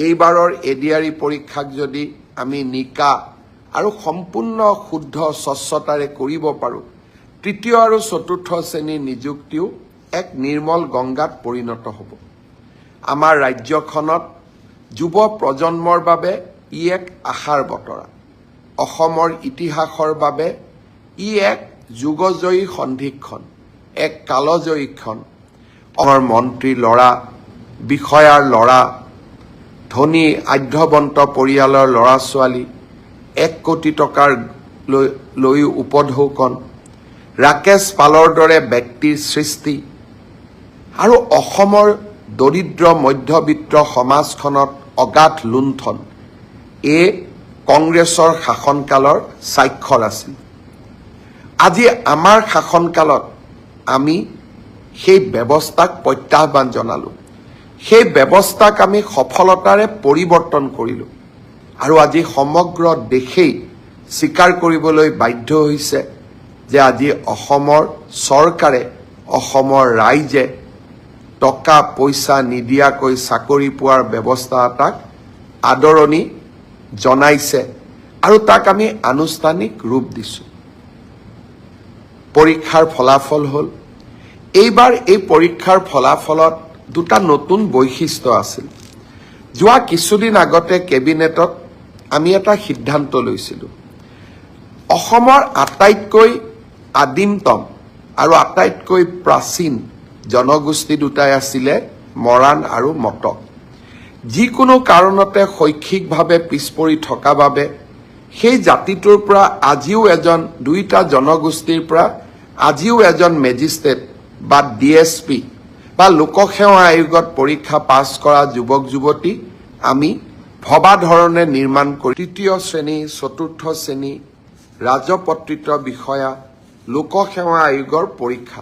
এইবাৰৰ এডিআৰই পৰীক্ষাক যদি আমি নিকা আৰু সম্পূৰ্ণ শুদ্ধ স্বচ্ছতাৰে কৰিব পাৰোঁ, তৃতীয় আৰু চতুৰ্থ শ্ৰেণীৰ নিযুক্তিও এক নিৰ্মল গংগাত পৰিণত হ'ব। আমাৰ ৰাজ্যখনত যুৱ প্ৰজন্মৰ বাবে ই এক আশাৰ বতৰা। অসমৰ ইতিহাসৰ বাবে ই এক যুগজয়ী সন্ধিক্ষণ, এক কালজয়ী ক্ষণ। অসমৰ মন্ত্ৰী ল'ৰা, বিষয়াৰ ল'ৰা, ধনী আঢ্যবন্ত পৰিয়ালৰ ল'ৰা ছোৱালী, 1 কোটি টকাৰ লৈ উপঢৌকন, ৰাকেশ পালৰ দৰে ব্যক্তিৰ সৃষ্টি আৰু অসমৰ দৰিদ্ৰ মধ্যবিত্ত সমাজখনত অগাধ লুণ্ঠন এই কংগ্ৰেছৰ শাসনকালৰ স্বাক্ষৰ আছিল। আজি আমাৰ শাসনকালত আমি সেই ব্যৱস্থাক প্ৰত্যাহ্বান জনালোঁ, সেই ব্যৱস্থাক আমি সফলতাৰে পৰিৱৰ্তন কৰিলোঁ আৰু আজি সমগ্ৰ দেশেই স্বীকাৰ কৰিবলৈ বাধ্য হৈছে যে আজি অসমৰ চৰকাৰে, অসমৰ ৰাইজে টকা পইচা নিদিয়াকৈ চাকৰি পোৱাৰ ব্যৱস্থা এটাক আদৰণি জনাইছে আৰু তাক আমি আনুষ্ঠানিক ৰূপ দিছোঁ। পৰীক্ষাৰ ফলাফল হ'ল, এইবাৰ এই পৰীক্ষাৰ ফলাফলত দুটা নতুন বৈশিষ্ট্য আছিল। যোৱা কিছুদিন আগতে কেবিনেটত আমি এটা সিদ্ধান্ত লৈছিলোঁ, অসমৰ আটাইতকৈ আদিমতম আৰু আটাইতকৈ প্ৰাচীন জনগোষ্ঠী দুটাই আছিলে মৰাণ আৰু মটক। যিকোনো কাৰণতে শৈক্ষিকভাৱে পিছপৰি থকা বাবে সেই জাতিটোৰ পৰা আজিও দুইটা জনগোষ্ঠীৰ পৰা আজিও এজন মেজিষ্ট্ৰেট বা DSP বা লোকসেৱা আয়োগত পৰীক্ষা পাছ কৰা যুৱক যুৱতী আমি ভবা ধৰণে নিৰ্মাণ কৰি তৃতীয় শ্ৰেণী, চতুৰ্থ শ্ৰেণী, ৰাজপত্ৰিত বিষয়া, লোকসেৱা আয়োগৰ পৰীক্ষা,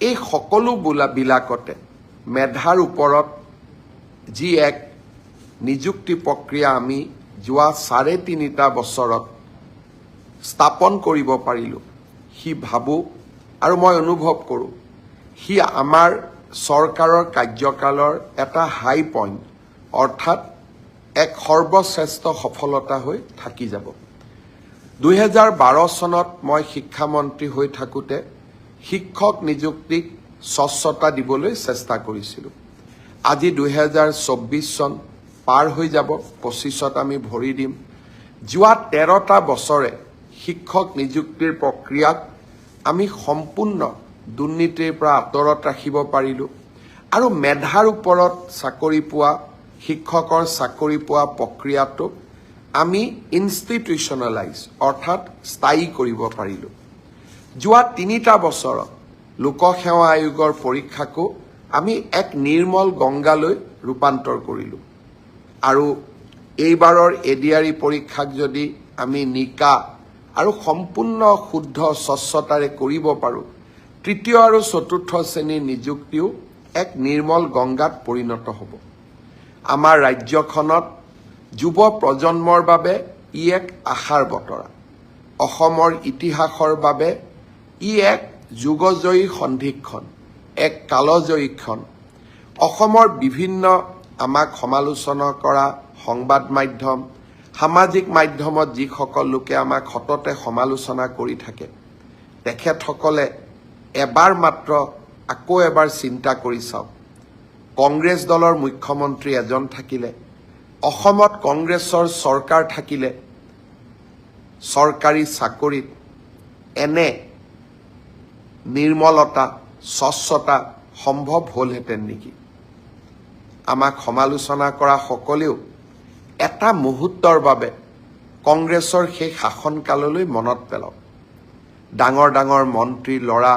এই সকলোবিলাকতে মেধাৰ ওপৰত যি এক নিযুক্তি প্ৰক্ৰিয়া আমি যোৱা 3.5 বছৰত স্থাপন কৰিব পাৰিলোঁ, সি ভাবোঁ আৰু মই অনুভৱ কৰোঁ সি আমাৰ চৰকাৰৰ কাৰ্যকালৰ এটা হাই পইণ্ট, অৰ্থাৎ এক সৰ্বশ্ৰেষ্ঠ সফলতা হৈ থাকি যাব। 2012 চনত মই শিক্ষামন্ত্ৰী হৈ থাকোঁতে শিক্ষক নিযুক্তিক স্বচ্ছতা দিবলৈ চেষ্টা কৰিছিলোঁ। আজি 2024 চন পাৰ হৈ যাব, 25ত আমি ভৰি দিম। যোৱা 13টা বছৰে শিক্ষক নিযুক্তিৰ প্ৰক্ৰিয়াক আমি সম্পূৰ্ণ দুৰ্নীতিৰ পৰা আঁতৰত ৰাখিব পাৰিলোঁ আৰু মেধাৰ ওপৰত চাকৰি পোৱা, শিক্ষকৰ চাকৰি পোৱা প্ৰক্ৰিয়াটোক আমি ইনষ্টিটিউচনেলাইজ অৰ্থাৎ স্থায়ী কৰিব পাৰিলোঁ। যোৱা 3টা বছৰত লোকসেৱা আয়োগৰ পৰীক্ষাকো আমি এক নিৰ্মল গংগালৈ ৰূপান্তৰ কৰিলোঁ আৰু এইবাৰৰ এডিআৰই পৰীক্ষাক যদি আমি নিকা আৰু সম্পূৰ্ণ শুদ্ধ স্বচ্ছতাৰে কৰিব পাৰোঁ, তৃতীয় আৰু চতুৰ্থ শ্ৰেণীৰ নিযুক্তিও এক নিৰ্মল গংগাত পৰিণত হ'ব। আমাৰ ৰাজ্যখনত যুৱ প্ৰজন্মৰ বাবে ই এক আশাৰ বতৰা। অসমৰ ইতিহাসৰ বাবে ই এক যুগজয়ী সন্ধিক্ষণ, এক কালজয়ী ক্ষণ। অসমৰ বিভিন্ন আমাক সমালোচনা কৰা সংবাদ মাধ্যম, সামাজিক মাধ্যমত যিসকল লোকে আমাক সততে সমালোচনা কৰি থাকে, তেখেতসকলে এবাৰ মাত্ৰ আকৌ এবাৰ চিন্তা কৰি চাওক, কংগ্ৰেছ দলৰ মুখ্যমন্ত্ৰী এজন থাকিলে, অসমত কংগ্ৰেছৰ চৰকাৰ থাকিলে, চৰকাৰী চাকৰিত এনে নিৰ্মলতা, স্বচ্ছতা সম্ভৱ হ'লহেঁতেন নেকি? আমাক সমালোচনা কৰা সকলেও এটা মুহূৰ্তৰ বাবে কংগ্ৰেছৰ সেই শাসনকাললৈ মনত পেলাওক। ডাঙৰ ডাঙৰ মন্ত্ৰীৰ ল'ৰা,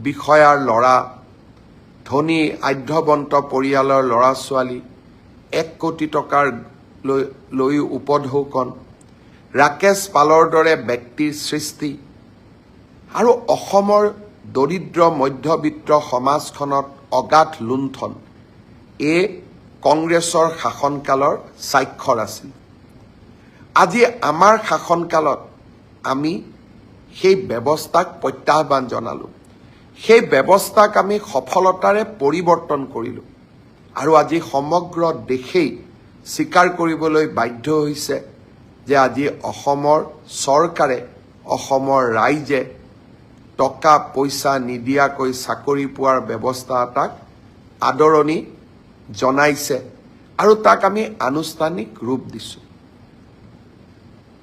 বিষয়াৰ ল'ৰা, ধনী আঢ্যবন্ত পৰিয়ালৰ ল'ৰা ছোৱালী, 1 কোটি টকাৰ লৈ উপঢৌকন, ৰাকেশ পালৰ দৰে ব্যক্তিৰ সৃষ্টি আৰু অসমৰ দৰিদ্ৰ মধ্যবিত্ত সমাজখনত অগাধ লুণ্ঠন এই কংগ্ৰেছৰ শাসনকালৰ স্বাক্ষৰ আছিল। আজি আমাৰ শাসনকালত আমি সেই ব্যৱস্থাক প্ৰত্যাহ্বান জনালোঁ, সেই ব্যৱস্থাক আমি সফলতাৰে পৰিৱৰ্তন কৰিলোঁ আৰু আজি সমগ্ৰ দেশেই স্বীকাৰ কৰিবলৈ বাধ্য হৈছে যে আজি অসমৰ চৰকাৰে অসমৰ ৰাইজে টকা পইচা নিদিয়াকৈ চাকৰি পোৱাৰ ব্যৱস্থা এটাক আদৰণি জনাইছে আৰু তাক আমি আনুষ্ঠানিক ৰূপ দিছোঁ।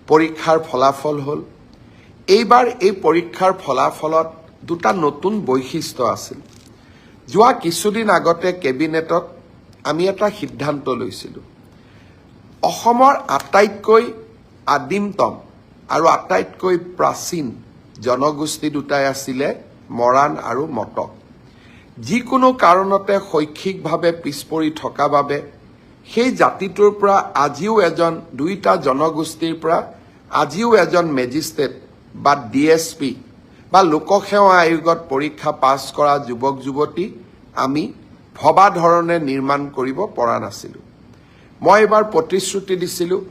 পৰীক্ষাৰ ফলাফল হ'ল এইবাৰ এই পৰীক্ষাৰ ফলাফলত দুটা নতুন বৈশিষ্ট্য আছিল। যোৱা কিছুদিন আগতে কেবিনেটত আমি এটা সিদ্ধান্ত লৈছিলোঁ। অসমৰ আটাইতকৈ আদিমতম আৰু আটাইতকৈ প্ৰাচীন জনগোষ্ঠী দুটাই আছিলে মৰাণ আৰু মটক। যিকোনো কাৰণতে শৈক্ষিকভাৱে পিছপৰি থকা বাবে সেই জাতিটোৰ পৰা আজিও দুইটা জনগোষ্ঠীৰ পৰা আজিও এজন মেজিষ্ট্ৰেট বা DSP বা লোকসেৱা আয়োগত পৰীক্ষা পাছ কৰা যুৱক যুৱতী আমি ভবা ধৰণে নিৰ্মাণ কৰিব পৰা নাছিলোঁ। মই এবাৰ প্ৰতিশ্ৰুতি দিছিলোঁ